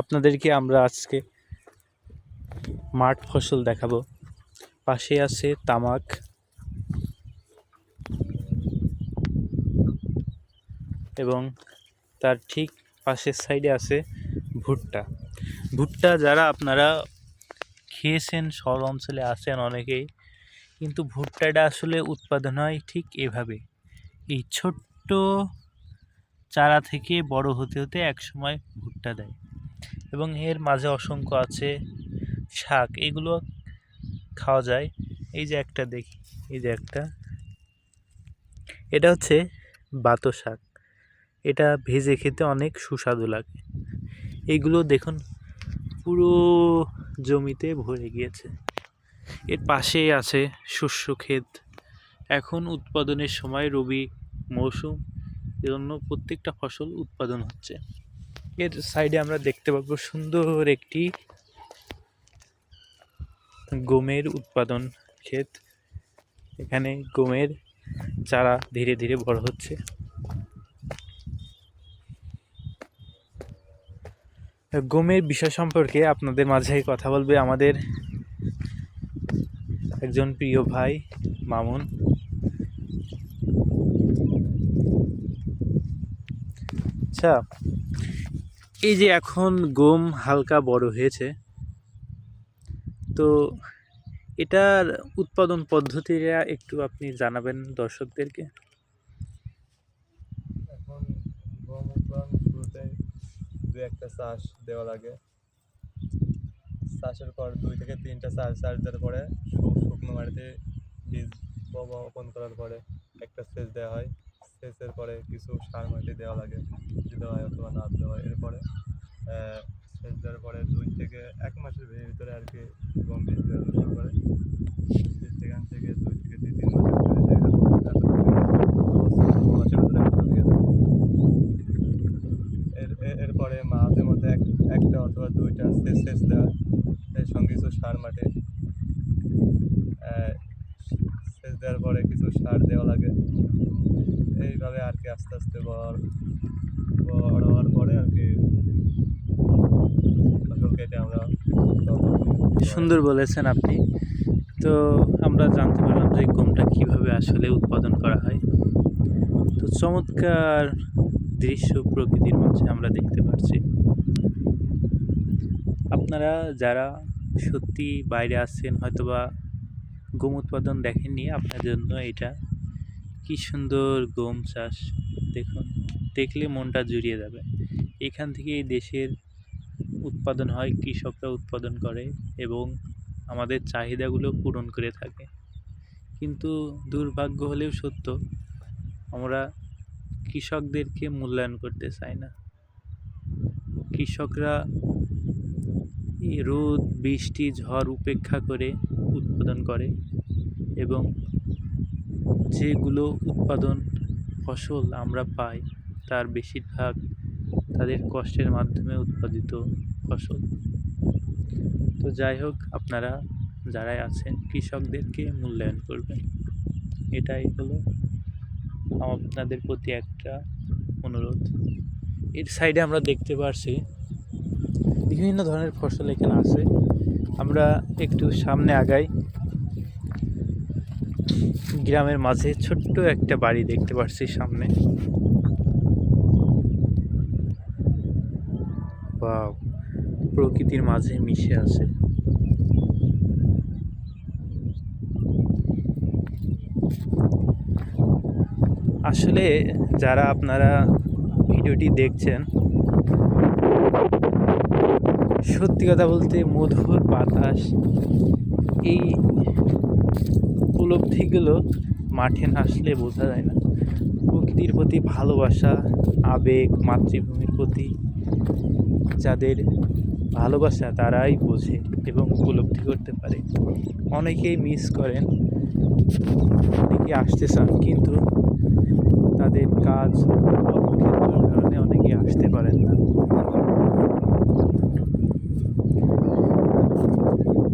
আপনাদেরকে আমরা আজকে মাঠ ফসল দেখাবো। পাশে আছে তামাক এবং তার ঠিক পাশের সাইডে আছে ভুট্টা। ভুট্টা যারা আপনারা খেয়েছেন, শহর অঞ্চলে আছেন অনেকেই, কিন্তু ভুট্টাটা আসলে উৎপাদন হয় ঠিক এভাবে। এই ছোট্ট চারা থেকে বড় হতে হতে একসময় ভুট্টা দেয় এবং এর মাঝে অসংখ্য আছে শাক, এগুলো খাওয়া যায়। এই যে একটা দেখি, এই যে একটা, এটা হচ্ছে বাতো শাক। এটা ভেজে খেতে অনেক সুস্বাদু লাগে। এইগুলো দেখুন পুরো জমিতে ভরে গিয়েছে। এর পাশেই আছে শস্য ক্ষেত। এখন উৎপাদনের সময়, রবি মৌসুম, এজন্য প্রত্যেকটা ফসল উৎপাদন হচ্ছে। এর সাইডে আমরা দেখতে পাবো সুন্দর একটি গমের উৎপাদন ক্ষেত। এখানে গমের চারা ধীরে ধীরে বড় হচ্ছে। গমের বিষয় সম্পর্কে আপনাদের মাঝে কথা বলবে আমাদের একজন প্রিয় ভাই মামুন। আচ্ছা, এই যে এখন গম হালকা বড় হয়েছে, তো এটার উৎপাদন পদ্ধতিটা একটু আপনি জানাবেন দর্শকদেরকে। এখন গম উৎপাদন শুরুতে দু একটা চাষ দেওয়া লাগে। চাষের পর 2 থেকে 3টা চাষ দেওয়ার পরে শুকনো মাটিতে বীজ বপন করার পরে একটা সেচ দেওয়া হয়। সেচের পরে কিছু সার মাটি দেওয়া লাগে, দিতে হয় অথবা না দেওয়া হয়। এরপরে সেচ দেওয়ার পরে 2 থেকে 1 মাসের ভিতরে আর কি গম বীজ বেরোনো শুরু করে। সেখান থেকে 2 থেকে 3 মাসের ভিতরে এরপরে মাঝে মধ্যে একটা অথবা 2টা সেচ দেওয়া, এর সঙ্গে কিছু সার মাটি সেচ দেওয়ার পরে কিছু সার দেওয়া লাগে। এইভাবে আর কি আস্তে আস্তে বড় হওয়ার পরে আর কি ফসল কেটে আমরা সুন্দর বলেছেন আপনি। তো আমরা জানতে পারলাম যে গমটা কিভাবে আসলে উৎপাদন করা হয়। তো চমৎকার দৃশ্য প্রকৃতির মাঝে আমরা দেখতে পাচ্ছি। আপনারা যারা সত্যি বাইরে আসছেন, হয়তোবা গম উৎপাদন দেখেননি, আপনার জন্য এটা কি সুন্দর গম চাষ। দেখুন, দেখলে মনটা জুড়িয়ে যাবে। এখান থেকে এই দেশের উৎপাদন হয়, কৃষকরা উৎপাদন করে এবং আমাদের চাহিদাগুলো পূরণ করে থাকে। কিন্তু দুর্ভাগ্য হলেও সত্য, আমরা কৃষকদেরকে মূল্যায়ন করতে চাই না। কৃষকরা এই রোদ, বৃষ্টি, ঝড় উপেক্ষা করে উৎপাদন করে এবং যেগুলো উৎপাদন ফসল আমরা পাই তার বেশিরভাগ তাদের কষ্টের মাধ্যমে উৎপাদিত ফসল। তো যাই হোক, আপনারা যারাই আছেন কৃষকদেরকে মূল্যায়ন করবেন, এটাই হলো আপনাদের প্রতি একটা অনুরোধ। এর সাইডে আমরা দেখতে পারছি বিভিন্ন ধরনের ফসল এখানে আছে। আমরা একটু সামনে আগাই, গ্রামের মাঝে ছোট্ট একটা বাড়ি দেখতে পাচ্ছি সামনে। ওয়াও, প্রকৃতির মাঝে মিশে আছে। আসলে যারা আপনারা ভিডিওটি দেখছেন, সত্যি কথা বলতে মধুর বাতাস, এই উপলব্ধিগুলো মাঠে না আসলে বোঝা যায় না। প্রকৃতির প্রতি ভালোবাসা, আবেগ, মাতৃভূমির প্রতি যাদের ভালোবাসা তারাই বোঝে এবং উপলব্ধি করতে পারে। অনেকেই মিস করেন, অনেকে আসতে চান, কিন্তু তাদের কাজ কর্মক্ষেত্রের কারণে অনেকে আসতে পারেন না।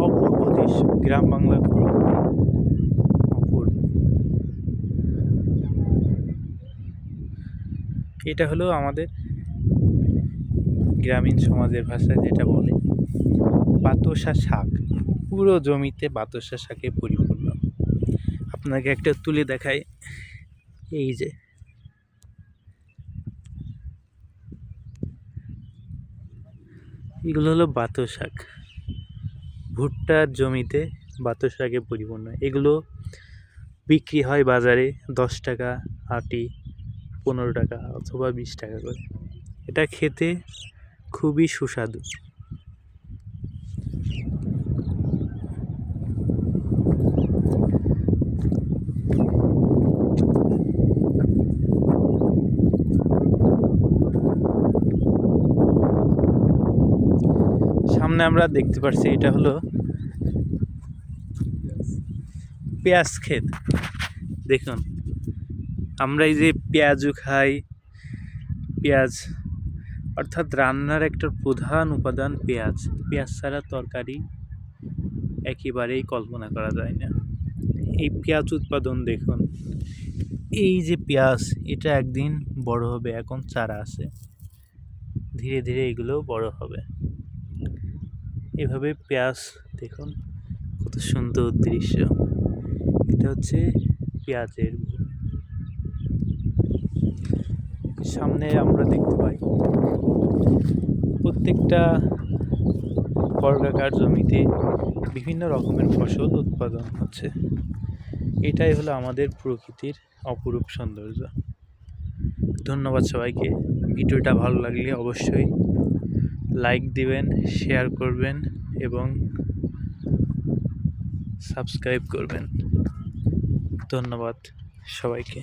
অপূর্ব দৃশ্য, গ্রাম বাংলার প্রকৃতি অপূর্ব। এটা হলো আমাদের গ্রামীণ সমাজের ভাষায় যেটা বলে বাতাসা শাক, পুরো জমিতে বাতাসা শাকে পরিপূর্ণ। আপনাকে একটা তুলে দেখাই, এই যে এগুলো হলো বাতো শাক। ভুট্টার জমিতে বাতো শাকে পরিপূর্ণ। এগুলো বিক্রি হয় বাজারে 10 টাকা আটি, 15 টাকা অথবা 20 টাকা করে। এটা খেতে খুবই সুস্বাদু। সামনে আমরা দেখতে পাচ্ছি এটা হলো পেঁয়াজ ক্ষেত। দেখুন, আমরা এই যে পেঁয়াজও খাই, পেঁয়াজ অর্থাৎ রান্নার একটা প্রধান উপাদান পেঁয়াজ। পেঁয়াজ ছাড়া তরকারি একেবারেই কল্পনা করা যায় না। এই পেঁয়াজ উৎপাদন দেখুন, এই যে পেঁয়াজ, এটা একদিন বড় হবে। এখন চারা আছে, ধীরে ধীরে এগুলো বড় হবে। এভাবে পেঁয়াজ দেখুন, কত সুন্দর দৃশ্য। এটা হচ্ছে পেঁয়াজের ভূমি। সামনে আমরা দেখতে পাই প্রত্যেকটা বর্গাকার জমিতে বিভিন্ন রকমের ফসল উৎপাদন হচ্ছে। এটাই হলো আমাদের প্রকৃতির অপরূপ সৌন্দর্য। ধন্যবাদ সবাইকে। ভিডিওটা ভালো লাগলে অবশ্যই লাইক দিবেন, শেয়ার করবেন এবং সাবস্ক্রাইব করবেন। ধন্যবাদ সবাইকে।